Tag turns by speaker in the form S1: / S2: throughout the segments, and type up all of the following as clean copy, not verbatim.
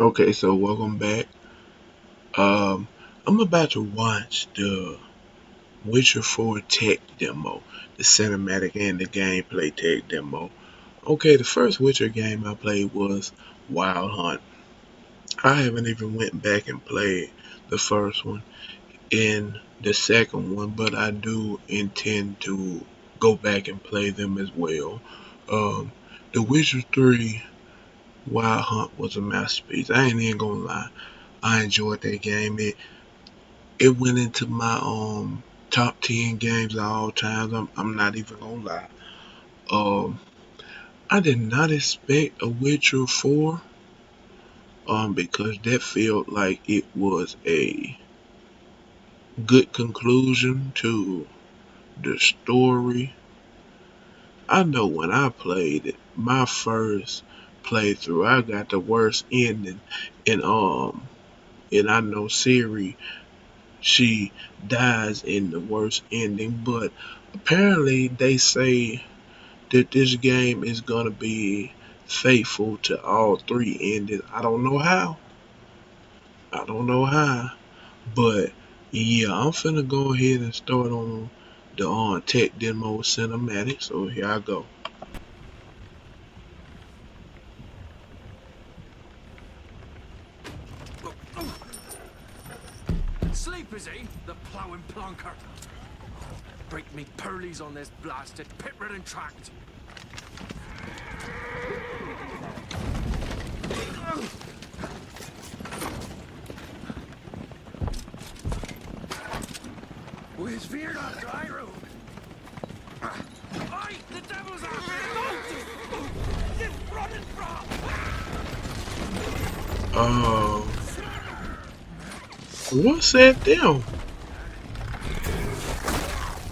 S1: Okay, so welcome back. Um, I'm about to watch the Witcher 4 tech demo, the cinematic and the gameplay tech demo. Okay, the first Witcher game I played was Wild Hunt. I haven't even went back and played the first one and the second one, but I do intend to go back and play them as well. Um, the Witcher 3 Wild Hunt was a masterpiece. I ain't even gonna lie. I enjoyed that game. It went into my top 10 games of all times. I'm not even gonna lie. Um, I did not expect a Witcher 4 because that felt like it was a good conclusion to the story. I know when I played it, my first playthrough, I got the worst ending, and I know Siri, she dies in the worst ending, but apparently they say that this game is gonna be faithful to all three endings. I don't know how, but yeah, I'm finna go ahead and start on the tech demo cinematic. So here I go.
S2: Sleep, is he? The ploughing plonker. Break me pearlies on this blasted pit-ridden tract. Where's fear not dry road? Aye, the devil's after him! Just running from!
S1: Uh, what's that there?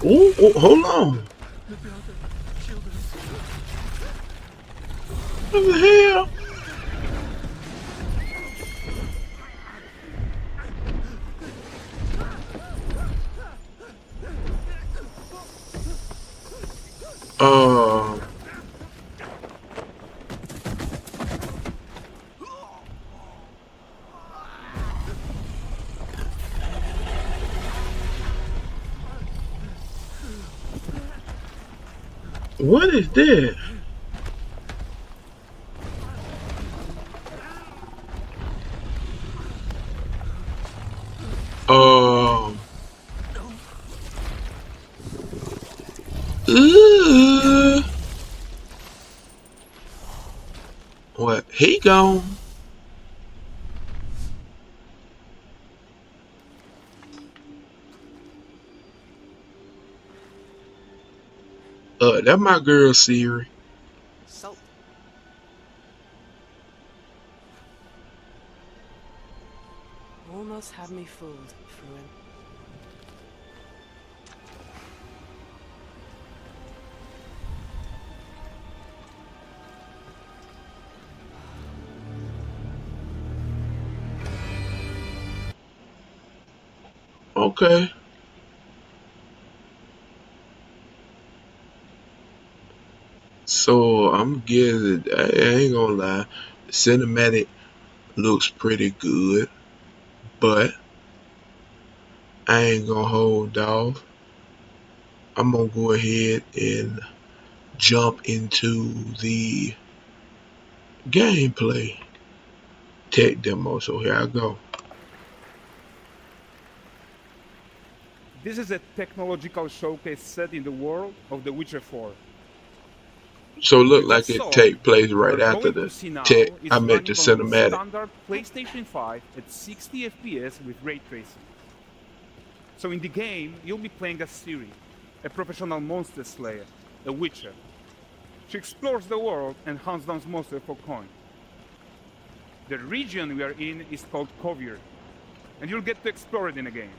S1: Ooh, hold on. What the hell? Uh, what is that? Um, uh, what? He gone? That my girl Siri.
S2: Salt.
S3: Almost had me fooled, Fruin.
S1: Okay. So I'm guessing. I ain't gonna lie. The cinematic looks pretty good, but I ain't gonna hold off. I'm gonna go ahead and jump into the gameplay tech demo. So here I go.
S4: This is a technological showcase set in the world of The Witcher 4.
S1: So it
S4: What you
S1: looked like
S4: just
S1: it
S4: saw,
S1: take place
S4: what
S1: right
S4: we're
S1: after
S4: going to
S1: the
S4: see
S1: tech.
S4: now,
S1: I
S4: is
S1: meant the
S4: running on
S1: cinematic.
S4: standard PlayStation 5 at 60 FPS with ray tracing. So in the game, you'll be playing as Ciri, a professional monster slayer, a witcher. She explores the world and hunts down monsters for coin. The region we are in is called Kovir, and you'll get to explore it in the game.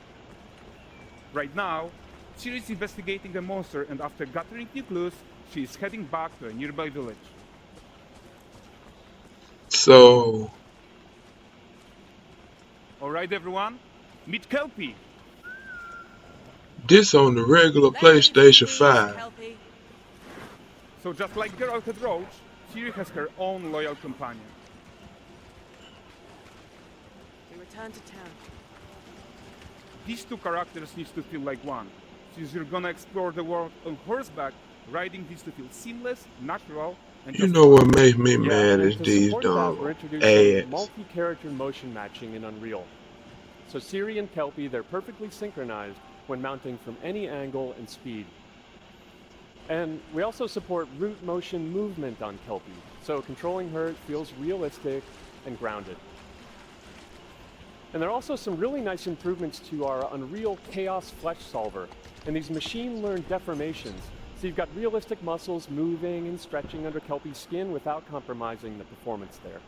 S4: Right now, Ciri is investigating a monster, and after gathering new clues, she is heading back to a nearby village.
S1: So
S4: All right, everyone, meet Kelpie.
S1: this on the regular
S3: Legends be
S1: PlayStation
S3: these,
S1: 5.
S3: Kelpie.
S4: So just like Geralt had Roach, Ciri has her own loyal companion.
S3: return to town.
S4: These two characters need to feel like one. Since you're gonna explore the world on horseback, riding needs to feel seamless, natural, and
S1: You
S4: just
S1: know what
S4: fun.
S1: makes me
S5: Yeah,
S1: mad
S5: and
S1: is
S5: to
S1: these
S5: support that, we're
S1: dumb
S5: introducing
S1: ads.
S5: multi-character motion matching in Unreal. So Ciri and Kelpie, they're perfectly synchronized when mounting from any angle and speed. And we also support root motion movement on Kelpie, so controlling her feels realistic and grounded. And there are also some really nice improvements to our Unreal Chaos Flesh Solver and these machine-learned deformations. So you've got realistic muscles moving and stretching under Kelpie's skin without compromising the performance there.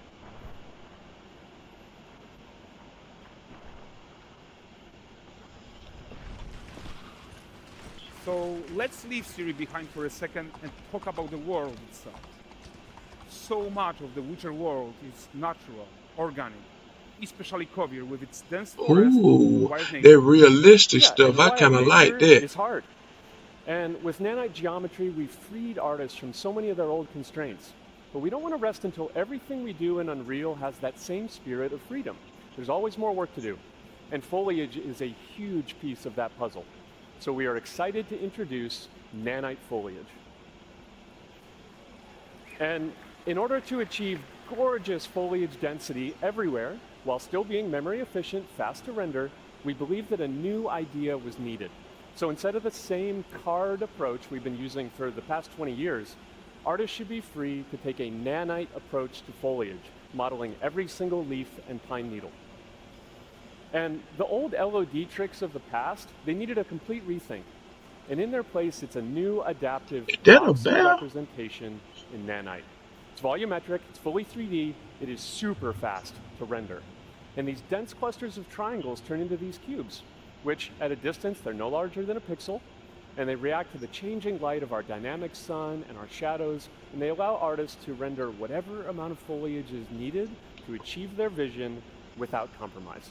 S4: So let's leave Ciri behind for a second and talk about the world itself. So much of the Witcher world is natural, organic, especially Kovir with its dense forest and
S1: Ooh,
S4: wild nature.
S1: that realistic
S5: Yeah,
S1: stuff.
S5: and
S1: I
S5: wild
S1: kind of like
S5: nature
S1: that.
S5: is hard. And with nanite geometry, we've freed artists from so many of their old constraints. But we don't want to rest until everything we do in Unreal has that same spirit of freedom. There's always more work to do. And foliage is a huge piece of that puzzle. So we are excited to introduce nanite foliage. And in order to achieve gorgeous foliage density everywhere, while still being memory efficient, fast to render, we believe that a new idea was needed. So instead of the same card approach we've been using for the past 20 years, artists should be free to take a nanite approach to foliage, modeling every single leaf and pine needle. And the old LOD tricks of the past, they needed a complete rethink. And in their place, it's a new adaptive
S1: Is that a
S5: voxel
S1: bear?
S5: representation in nanite. It's volumetric, it's fully 3D, it is super fast to render. And these dense clusters of triangles turn into these cubes, which at a distance, they're no larger than a pixel, and they react to the changing light of our dynamic sun and our shadows, and they allow artists to render whatever amount of foliage is needed to achieve their vision without compromise.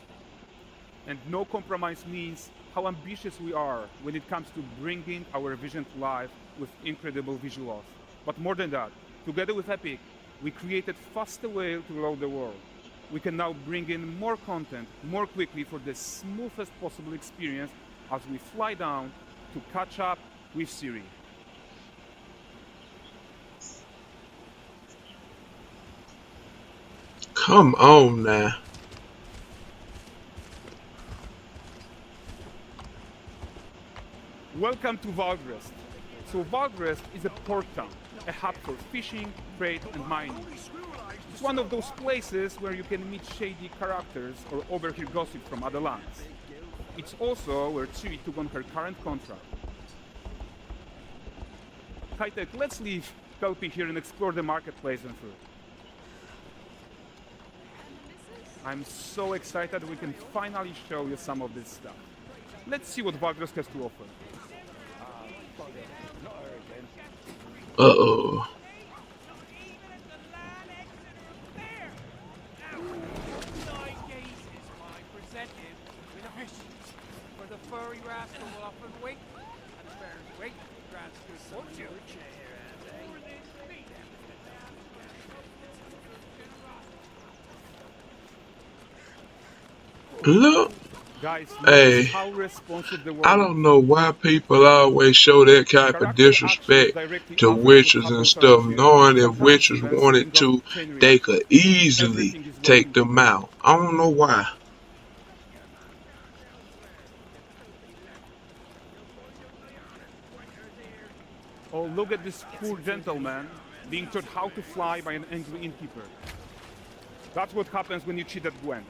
S4: And no compromise means how ambitious we are when it comes to bringing our vision to life with incredible visuals. But more than that, together with Epic, we created faster way to load the world. We can now bring in more content more quickly for the smoothest possible experience as we fly down to catch up with Ciri.
S1: Come on now.
S4: Welcome to Valdrest. So Valdrest is a port town, a hub for fishing, trade and mining. It's one of those places where you can meet shady characters or overhear gossip from other lands. It's also where Ciri took on her current contract. High-tech, let's leave Kelpie here and explore the marketplace and food. I'm so excited we can finally show you some of this stuff. Let's see what Valdrest has to offer.
S1: Uh-oh.
S2: For the furry rascal will often wait, and the bears wait, grants good fortune.
S1: Look,
S4: Guys,
S1: Hey,
S4: notice how responsive the world
S1: I
S4: is.
S1: don't know why people always show that type of
S4: Character actions
S1: disrespect
S4: directly
S1: to
S4: affect what
S1: witches and
S4: happens
S1: stuff,
S4: around you.
S1: knowing if
S4: Sometimes
S1: witches
S4: events
S1: wanted
S4: bring
S1: to,
S4: up chain
S1: they
S4: reaction.
S1: could easily
S4: Everything is
S1: take
S4: working
S1: them out. I don't know why.
S4: Oh, look at this poor gentleman being taught how to fly by an angry innkeeper. That's what happens when you cheat at Gwent.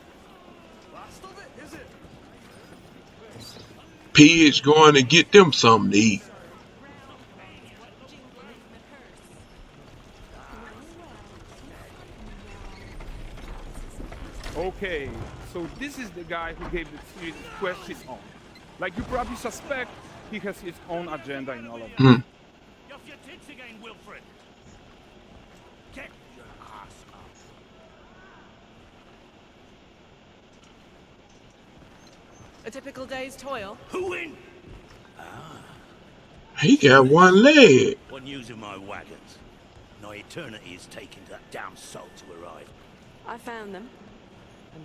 S1: Pigs going to get them something to eat.
S4: Okay, so this is the guy who gave the series quest his own. Like you probably suspect, he has his own agenda in all of this.
S6: You're off your tits again, Wilfred. Get your ass up.
S3: A typical day's toil.
S6: Who in?
S1: He got one leg.
S6: What news of my wagons? No eternity is taking that damn salt to arrive.
S3: I found them. And,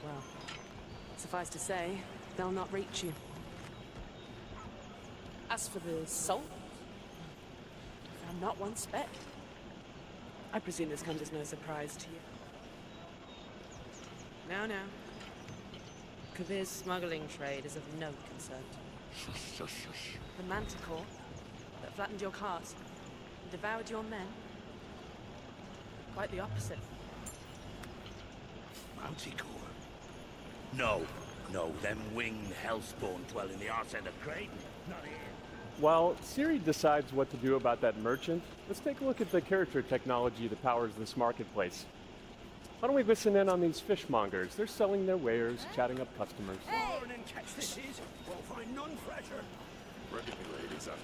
S3: well, Suffice to say, they'll not reach you. As for the salt, I'm not one speck. I presume this comes as no surprise to you. No, no. Kavir's smuggling trade is of no concern to me.
S6: Shush, shush, shush.
S3: The manticore that flattened your cask and devoured your men? Quite the opposite.
S6: Manticore? No, no, them winged hellspawn dwell in the arse end of Creighton, not here.
S5: While Siri decides what to do about that merchant, let's take a look at the character technology that powers this marketplace. Why don't we listen in on these fishmongers? They're selling their wares, chatting up customers.
S6: Morning, catch this is. Won't find none fresher.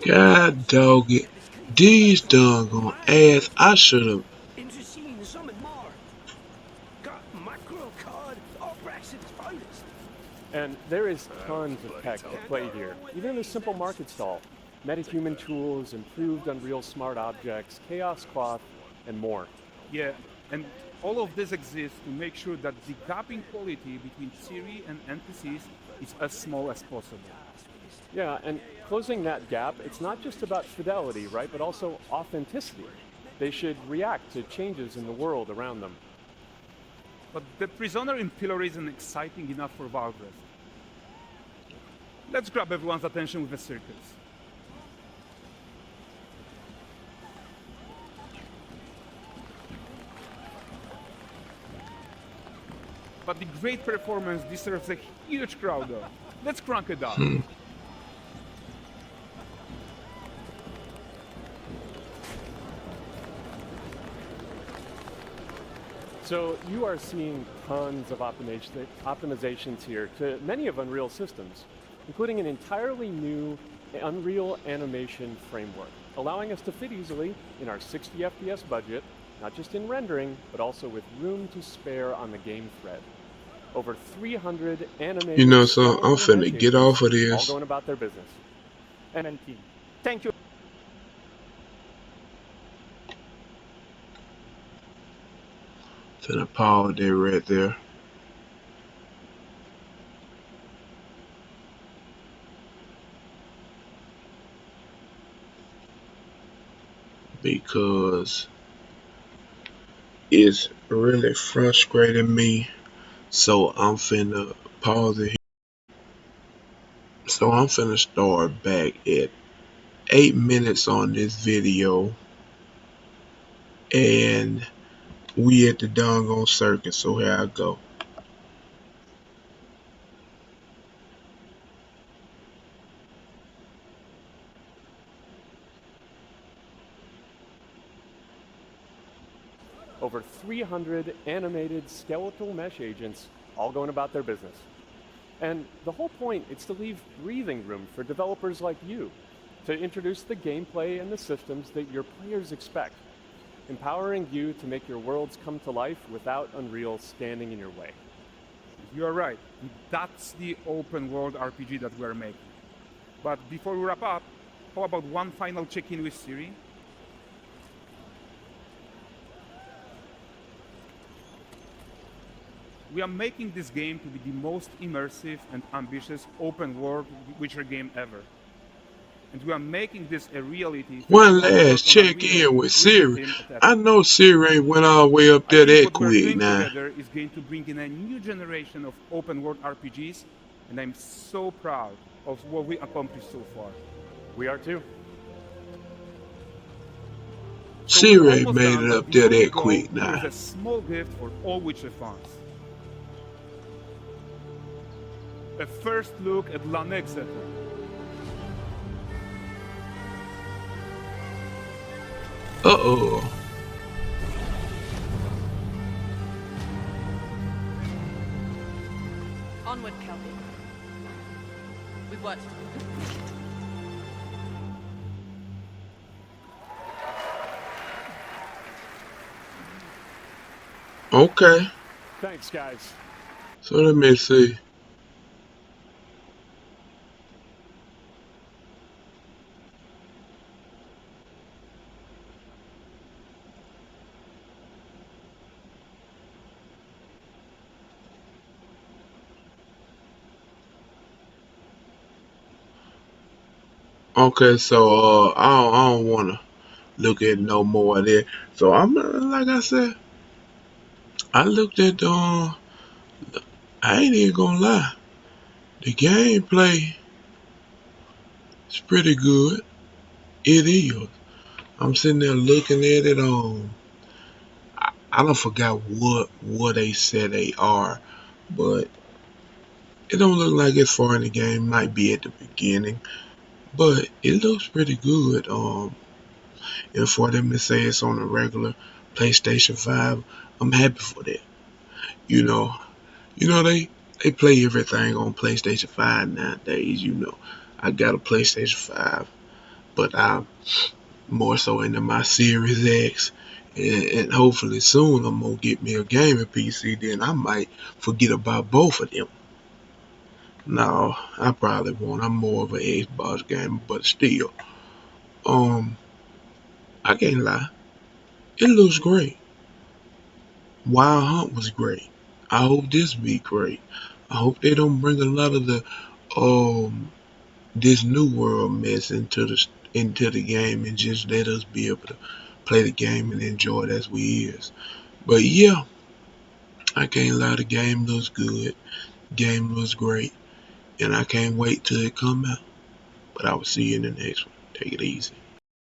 S1: God dog it. These doggone ass, I should've.
S6: Into seeing something more. Got mackerel cod, all Brexit's finest.
S5: And there is tons of tech at play here, even in a simple market stall. Metahuman tools, improved Unreal Smart Objects, Chaos Cloth, and more.
S4: Yeah, and all of this exists to make sure that the gap in quality between Siri and NPCs is as small as possible.
S5: Yeah, and closing that gap, it's not just about fidelity, right, but also authenticity. They should react to changes in the world around them.
S4: But the prisoner in Pillory isn't exciting enough for Valdres. Let's grab everyone's attention with a circus. But the great performance deserves a huge crowd though. Let's crank it up.
S5: So you are seeing tons of optimizations here to many of Unreal systems, including an entirely new Unreal animation framework, allowing us to fit easily in our 60 FPS budget, not just in rendering, but also with room to spare on the game thread. Over 300 animated.
S1: You know, so I'm finna
S5: mesh
S1: get off of
S5: agents, all
S1: this.
S5: going about their business.
S7: MNT. Thank you.
S1: Finna pause that right there. Because it's really frustrating me. So I'm finna pause it. So I'm finna start back at 8 minutes on this video. And we at the doggone circus. So here I go.
S5: Over 300 animated skeletal mesh agents, all going about their business. And the whole point is to leave breathing room for developers like you to introduce the gameplay and the systems that your players expect, empowering you to make your worlds come to life without Unreal standing in your way.
S4: You're right. That's the open world RPG that we're making. But before we wrap up, how about one final check-in with Siri? We are making this game to be the most immersive and ambitious open world Witcher game ever. And we are making this a reality.
S1: One last check in with Siri. I know Siri ain't went all the way up there that
S4: what we're
S1: quick
S4: doing
S1: now.
S4: together is going to bring in a new generation of open world RPGs, and I'm so proud of what we accomplished so far.
S5: We are too.
S4: So we're
S1: Siri ain't
S4: almost
S1: made
S4: done,
S1: it
S4: but
S1: up there
S4: before we
S1: that
S4: go,
S1: quick
S4: There's
S1: now.
S4: a small gift for all Witcher fans. A first look at Lan Exeter.
S1: Uh-oh.
S3: Onward, Kelpie. We've worked.
S1: Okay.
S5: Thanks, guys.
S1: So let me see. Okay, so I don't wanna look at no more of that. So I'm like I said, I looked at I ain't even gonna lie. The gameplay is pretty good. It is. I'm sitting there looking at it. I don't forgot what they said they are, but it don't look like it's far in the game. Might be at the beginning, but it looks pretty good. And for them to say it's on a regular PlayStation 5, I'm happy for that. You know, they play everything on PlayStation 5 nowadays. I got a PlayStation 5, but I'm more so into my Series X. And hopefully soon I'm gonna get me a gaming PC. Then I might forget about both of them. No, I probably won't. I'm more of an Xbox gamer, but still, um, I can't lie. It looks great. Wild Hunt was great. I hope this be great. I hope they don't bring a lot of the um this new world mess into the game and just let us be able to play the game and enjoy it as we is. But yeah, I can't lie. The game looks good. Game looks great, and I can't wait till it come out. But I will see you in the next one. Take it easy.